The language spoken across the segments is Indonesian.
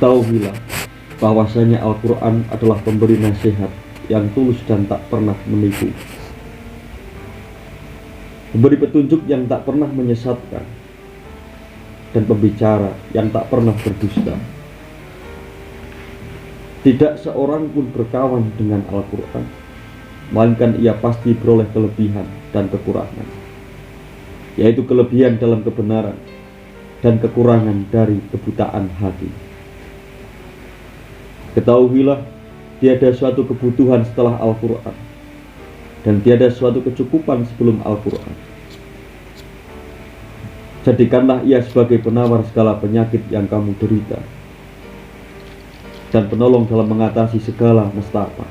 Ketahuilah bahwasanya Al-Quran adalah pemberi nasihat yang tulus dan tak pernah menipu, memberi petunjuk yang tak pernah menyesatkan, dan pembicara yang tak pernah berdusta. Tidak seorang pun berkawan dengan Al-Quran, melainkan ia pasti beroleh kelebihan dan kekurangan, yaitu kelebihan dalam kebenaran dan kekurangan dari kebutaan hati. Ketahuilah, tiada suatu kebutuhan setelah Al-Quran, dan tiada suatu kecukupan sebelum Al-Quran. Jadikanlah ia sebagai penawar segala penyakit yang kamu derita, dan penolong dalam mengatasi segala nestapa.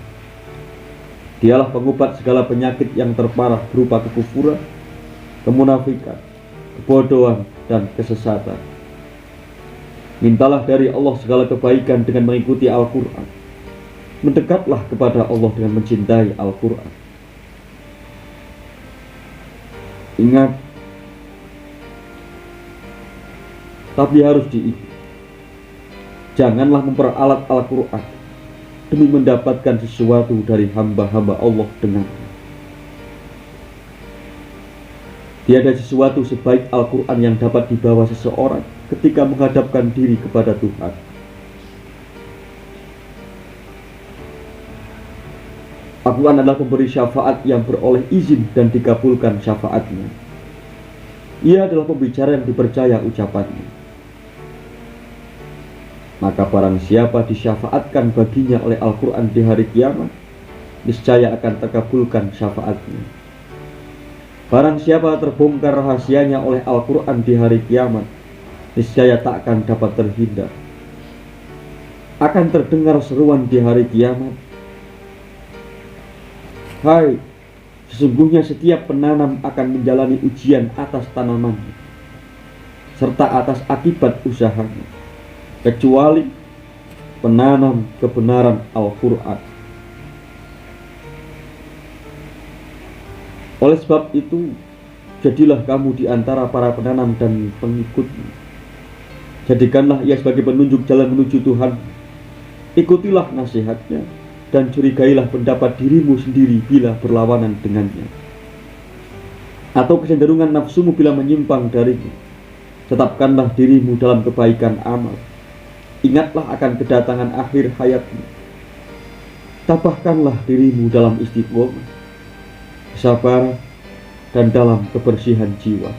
Dialah pengobat segala penyakit yang terparah berupa kekufuran, kemunafikan, kebodohan, dan kesesatan. Mintalah dari Allah segala kebaikan dengan mengikuti Al-Quran. Mendekatlah kepada Allah dengan mencintai Al-Quran. Ingat, tapi harus diingat, janganlah memperalat Al-Quran demi mendapatkan sesuatu dari hamba-hamba Allah dengannya. Tiada sesuatu sebaik Al-Quran yang dapat dibawa seseorang ketika menghadapkan diri kepada Tuhan. Al-Quran adalah pemberi syafaat yang beroleh izin dan dikabulkan syafaatnya. Ia adalah pembicara yang dipercaya ucapannya. Maka barang siapa disyafaatkan baginya oleh Al-Quran di hari kiamat, niscaya akan terkabulkan syafaatnya. Barang siapa terbongkar rahasianya oleh Al-Quran di hari kiamat, niscaya tak akan dapat terhindar. Akan terdengar seruan di hari kiamat, hai, sesungguhnya setiap penanam akan menjalani ujian atas tanamannya, serta atas akibat usahanya, kecuali penanam kebenaran Al-Quran. Oleh sebab itu, jadilah kamu di antara para penanam dan pengikutnya. Jadikanlah ia sebagai penunjuk jalan menuju Tuhan. Ikutilah nasihatnya dan curigailah pendapat dirimu sendiri bila berlawanan dengannya, atau kecenderungan nafsumu bila menyimpang darinya. Tetapkanlah dirimu dalam kebaikan amal. Ingatlah akan kedatangan akhir hayatmu. Tabahkanlah dirimu dalam istiqomah, kesabaran, dan dalam kebersihan jiwa.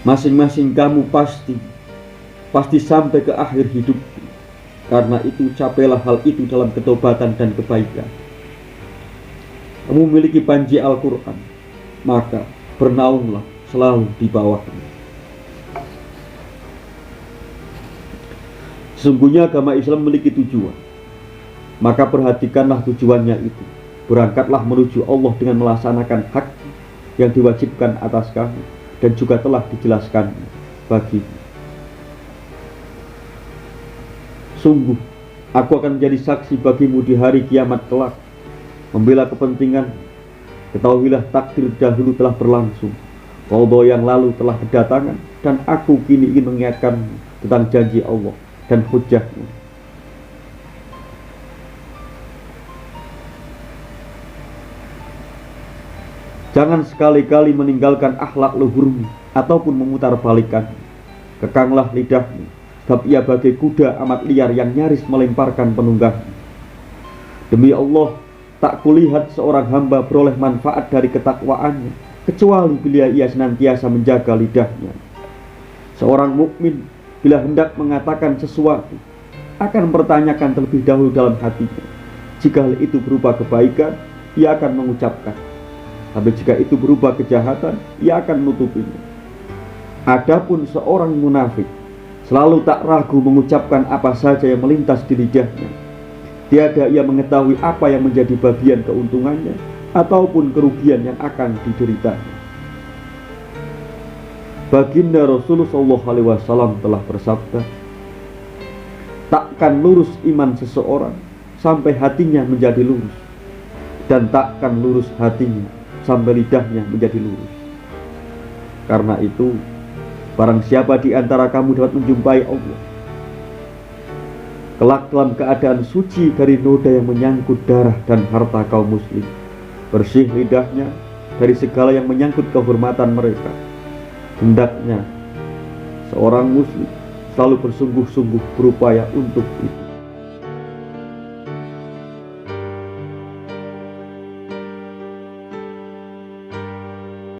Masing-masing kamu pasti sampai ke akhir hidup. Karena itu capailah hal itu dalam ketobatan dan kebaikan. Kamu memiliki panji Al-Quran, maka bernaunglah selalu di bawahnya. Sesungguhnya agama Islam memiliki tujuan, maka perhatikanlah tujuannya itu. Berangkatlah menuju Allah dengan melaksanakan hak yang diwajibkan atas kamu dan juga telah dijelaskan bagimu. Sungguh, aku akan menjadi saksi bagimu di hari kiamat kelak, membela kepentingan. Ketahuilah takdir dahulu telah berlangsung, qadha yang lalu telah berdatangan, dan aku kini ingin mengingatkanmu tentang janji Allah dan hujjahnya. Jangan sekali-kali meninggalkan akhlak luhurmu ataupun memutarbalikkan. Kekanglah lidahmu, sebab ia bagai kuda amat liar yang nyaris melemparkan penunggangnya. Demi Allah, tak kulihat seorang hamba beroleh manfaat dari ketakwaannya, kecuali bila ia senantiasa menjaga lidahnya. Seorang mukmin bila hendak mengatakan sesuatu, akan mempertanyakan terlebih dahulu dalam hatinya. Jika hal itu berupa kebaikan, ia akan mengucapkan. Tapi jika itu berupa kejahatan, ia akan menutupinya. Adapun seorang munafik selalu tak ragu mengucapkan apa saja yang melintas di lidahnya. Tiada ia mengetahui apa yang menjadi bagian keuntungannya ataupun kerugian yang akan dideritanya. Baginda Rasulullah SAW telah bersabda, takkan lurus iman seseorang sampai hatinya menjadi lurus, dan takkan lurus hatinya sampai lidahnya menjadi lurus. Karena itu, barang siapa di antara kamu dapat menjumpai Allah, kelak dalam keadaan suci dari noda yang menyangkut darah dan harta kaum muslim, bersih lidahnya dari segala yang menyangkut kehormatan mereka. Hendaknya seorang muslim selalu bersungguh-sungguh berupaya untuk itu.